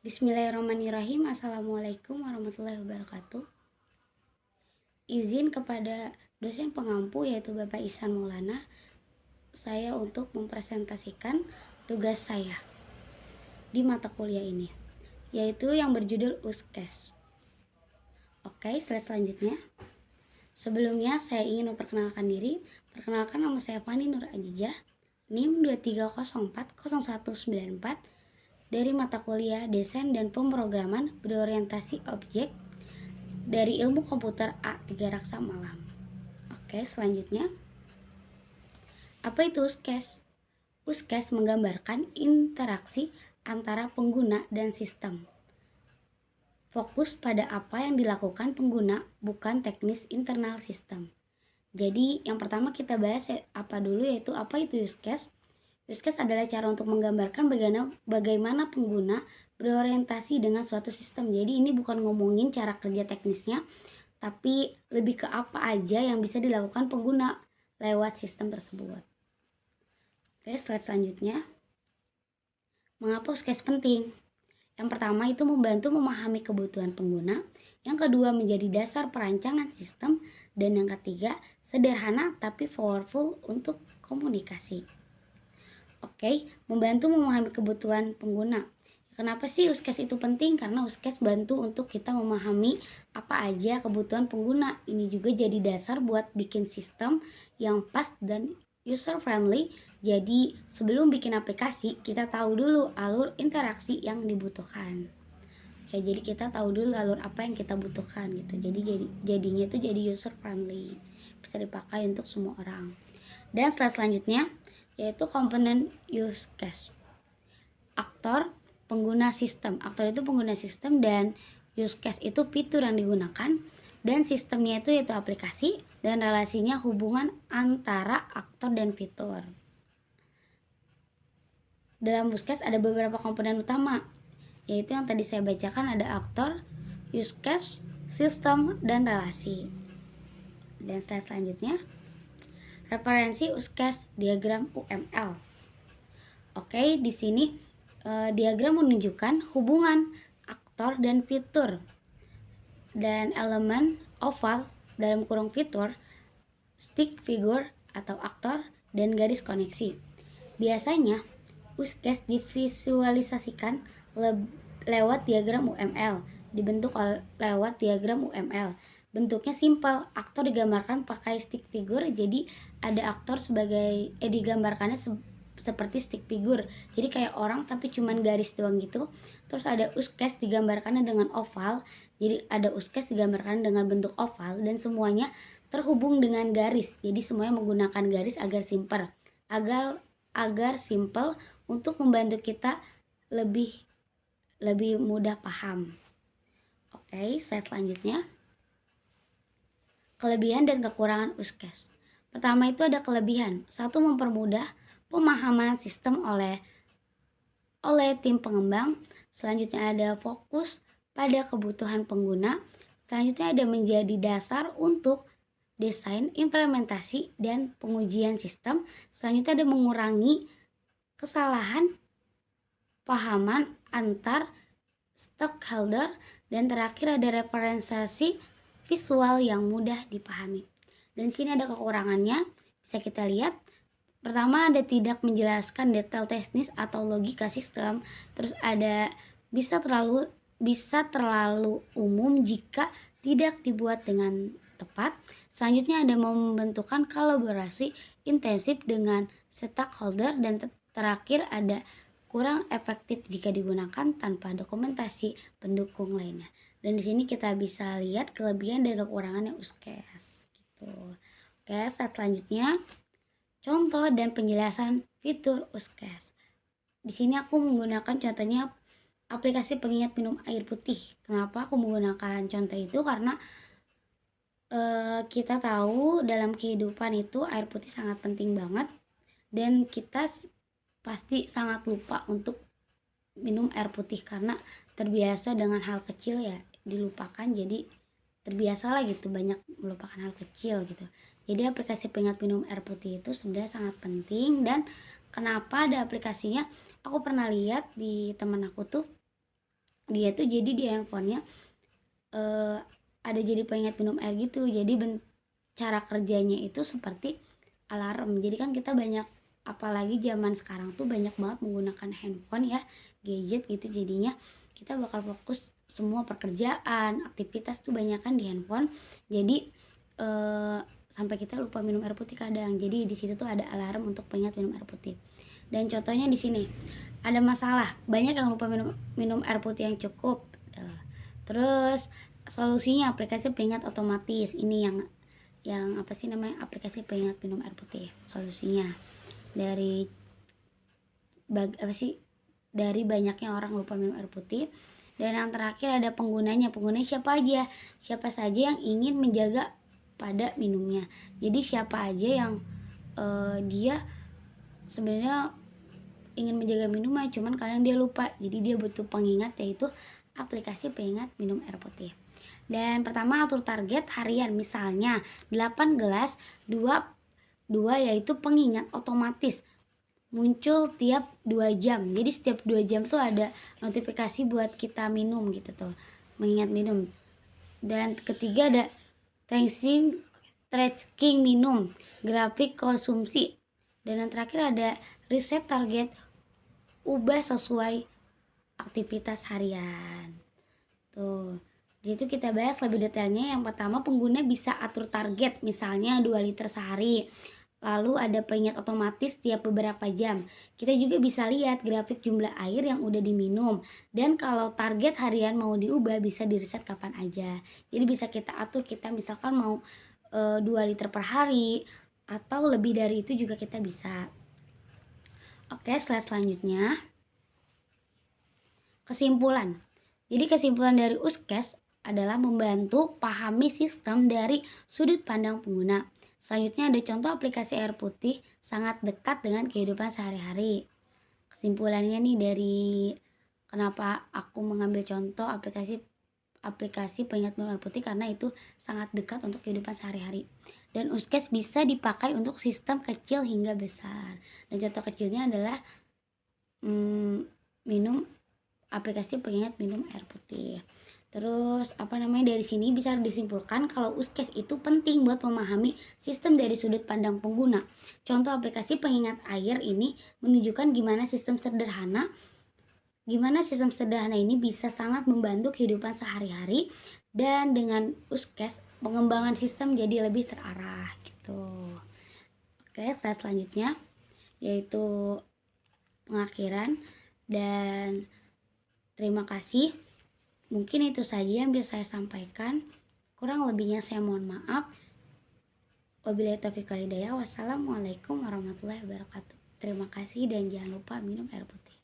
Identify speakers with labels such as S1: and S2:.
S1: Bismillahirrahmanirrahim. Assalamualaikum warahmatullahi wabarakatuh. Izin kepada dosen pengampu yaitu Bapak Ihsan Maulana, saya untuk mempresentasikan tugas saya di mata kuliah ini, yaitu yang berjudul USKES. Oke, slide selanjutnya. Sebelumnya saya ingin memperkenalkan diri. Perkenalkan, nama saya Fani Nur Ajijah, NIM 23040194 dari mata kuliah Desain dan Pemrograman berorientasi objek dari Ilmu Komputer A3 Raksa Malam. Oke, selanjutnya. Apa itu USKES? USKES menggambarkan interaksi antara pengguna dan sistem. Fokus pada apa yang dilakukan pengguna, bukan teknis internal sistem. Jadi yang pertama kita bahas apa dulu, yaitu apa itu USKES. USKES adalah cara untuk menggambarkan bagaimana pengguna berorientasi dengan suatu sistem. Jadi ini bukan ngomongin cara kerja teknisnya, tapi lebih ke apa aja yang bisa dilakukan pengguna lewat sistem tersebut. Oke, slide selanjutnya. Mengapa USKES penting? Yang pertama itu membantu memahami kebutuhan pengguna. Yang kedua menjadi dasar perancangan sistem. Dan yang ketiga sederhana tapi powerful untuk komunikasi. Oke, membantu memahami kebutuhan pengguna. Kenapa sih USKES itu penting? Karena USKES bantu untuk kita memahami apa aja kebutuhan pengguna. Ini juga jadi dasar buat bikin sistem yang pas dan user friendly. Jadi sebelum bikin aplikasi, kita tahu dulu alur interaksi yang dibutuhkan. Oke, jadi kita tahu dulu alur apa yang kita butuhkan gitu. Jadinya itu jadi user friendly. Bisa dipakai untuk semua orang. Dan slide selanjutnya yaitu komponen USKES. Aktor, pengguna sistem. Aktor itu pengguna sistem dan USKES itu fitur yang digunakan, dan sistemnya itu yaitu aplikasi, dan relasinya hubungan antara aktor dan fitur. Dalam USKES ada beberapa komponen utama, yaitu yang tadi saya bacakan, ada aktor, USKES, sistem, dan relasi. Dan slide selanjutnya, referensi USKES diagram UML. Oke, di sini diagram menunjukkan hubungan aktor dan fitur. Dan elemen oval dalam kurung fitur, stick figure atau aktor, dan garis koneksi. Biasanya USKES divisualisasikan lewat diagram UML, dibentuk lewat diagram UML. Bentuknya simpel, aktor digambarkan pakai stick figure, jadi ada aktor digambarkannya seperti stick figure, jadi kayak orang tapi cuman garis doang gitu. Terus ada USKES digambarkannya dengan oval, jadi ada USKES digambarkan dengan bentuk oval dan semuanya terhubung dengan garis, jadi semuanya menggunakan garis agar simple untuk membantu kita lebih mudah paham. Oke, slide selanjutnya. Kelebihan dan kekurangan USKES. Pertama itu ada kelebihan. Satu, mempermudah pemahaman sistem oleh tim pengembang. Selanjutnya ada fokus pada kebutuhan pengguna. Selanjutnya ada menjadi dasar untuk desain, implementasi, dan pengujian sistem. Selanjutnya ada mengurangi kesalahan pahaman antar stakeholder. Dan terakhir ada referensiasi visual yang mudah dipahami. Dan sini ada kekurangannya, bisa kita lihat. Pertama, ada tidak menjelaskan detail teknis atau logika sistem. Terus ada bisa terlalu umum jika tidak dibuat dengan tepat. Selanjutnya ada membentukkan kolaborasi intensif dengan stakeholder, dan terakhir ada kurang efektif jika digunakan tanpa dokumentasi pendukung lainnya. Dan di sini kita bisa lihat kelebihan dan kekurangannya USKES gitu. Oke, slide selanjutnya, contoh dan penjelasan fitur USKES. Di sini aku menggunakan contohnya aplikasi pengingat minum air putih. Kenapa aku menggunakan contoh itu? Karena kita tahu dalam kehidupan itu air putih sangat penting banget, dan kita pasti sangat lupa untuk minum air putih karena terbiasa dengan hal kecil ya dilupakan, jadi terbiasalah gitu banyak melupakan hal kecil gitu. Jadi aplikasi pengingat minum air putih itu sebenarnya sangat penting. Dan kenapa ada aplikasinya, aku pernah lihat di teman aku tuh dia tuh jadi di handphonenya ada jadi pengingat minum air gitu. Jadi cara kerjanya itu seperti alarm. Jadi kan kita banyak, apalagi zaman sekarang tuh banyak banget menggunakan handphone ya, gadget gitu, jadinya kita bakal fokus semua pekerjaan, aktivitas tuh banyak kan di handphone. Jadi sampai kita lupa minum air putih kadang. Jadi di situ tuh ada alarm untuk pengingat minum air putih. Dan contohnya di sini ada masalah, banyak yang lupa minum air putih yang cukup. Terus solusinya aplikasi pengingat otomatis. Ini yang apa sih namanya, aplikasi pengingat minum air putih. Solusinya dari dari banyaknya orang lupa minum air putih. Dan yang terakhir ada penggunanya. Penggunanya siapa aja? Siapa saja yang ingin menjaga pada minumnya. Jadi siapa aja yang dia sebenarnya ingin menjaga minumnya, cuman kadang dia lupa. Jadi dia butuh pengingat, yaitu aplikasi pengingat minum air putih. Dan pertama, atur target harian, misalnya 8 gelas 2 yaitu pengingat otomatis muncul tiap 2 jam. Jadi setiap 2 jam tuh ada notifikasi buat kita minum gitu tuh, mengingat minum. Dan ketiga ada tracking minum, grafik konsumsi. Dan yang terakhir ada reset target, ubah sesuai aktivitas harian. Tuh. Jadi itu kita bahas lebih detailnya. Yang pertama, pengguna bisa atur target, misalnya 2 liter sehari. Lalu ada pengingat otomatis tiap beberapa jam. Kita juga bisa lihat grafik jumlah air yang udah diminum. Dan kalau target harian mau diubah, bisa di reset kapan aja. Jadi bisa kita atur, kita misalkan mau 2 liter per hari atau lebih dari itu juga kita bisa. Oke, slide selanjutnya. Kesimpulan. Jadi kesimpulan dari USKES adalah membantu pahami sistem dari sudut pandang pengguna. Selanjutnya ada contoh aplikasi air putih sangat dekat dengan kehidupan sehari-hari. Kesimpulannya nih dari kenapa aku mengambil contoh aplikasi pengingat minum air putih, karena itu sangat dekat untuk kehidupan sehari-hari. Dan USKES bisa dipakai untuk sistem kecil hingga besar. Dan contoh kecilnya adalah minum aplikasi pengingat minum air putih. Terus dari sini bisa disimpulkan kalau USKES itu penting buat memahami sistem dari sudut pandang pengguna. Contoh aplikasi pengingat air ini menunjukkan gimana sistem sederhana ini bisa sangat membantu kehidupan sehari-hari, dan dengan USKES pengembangan sistem jadi lebih terarah gitu. Oke, slide selanjutnya yaitu pengakhiran. Dan terima kasih. Mungkin itu saja yang bisa saya sampaikan. Kurang lebihnya saya mohon maaf. Wabillahi taufiq wal hidayah. Wassalamualaikum warahmatullahi wabarakatuh. Terima kasih dan jangan lupa minum air putih.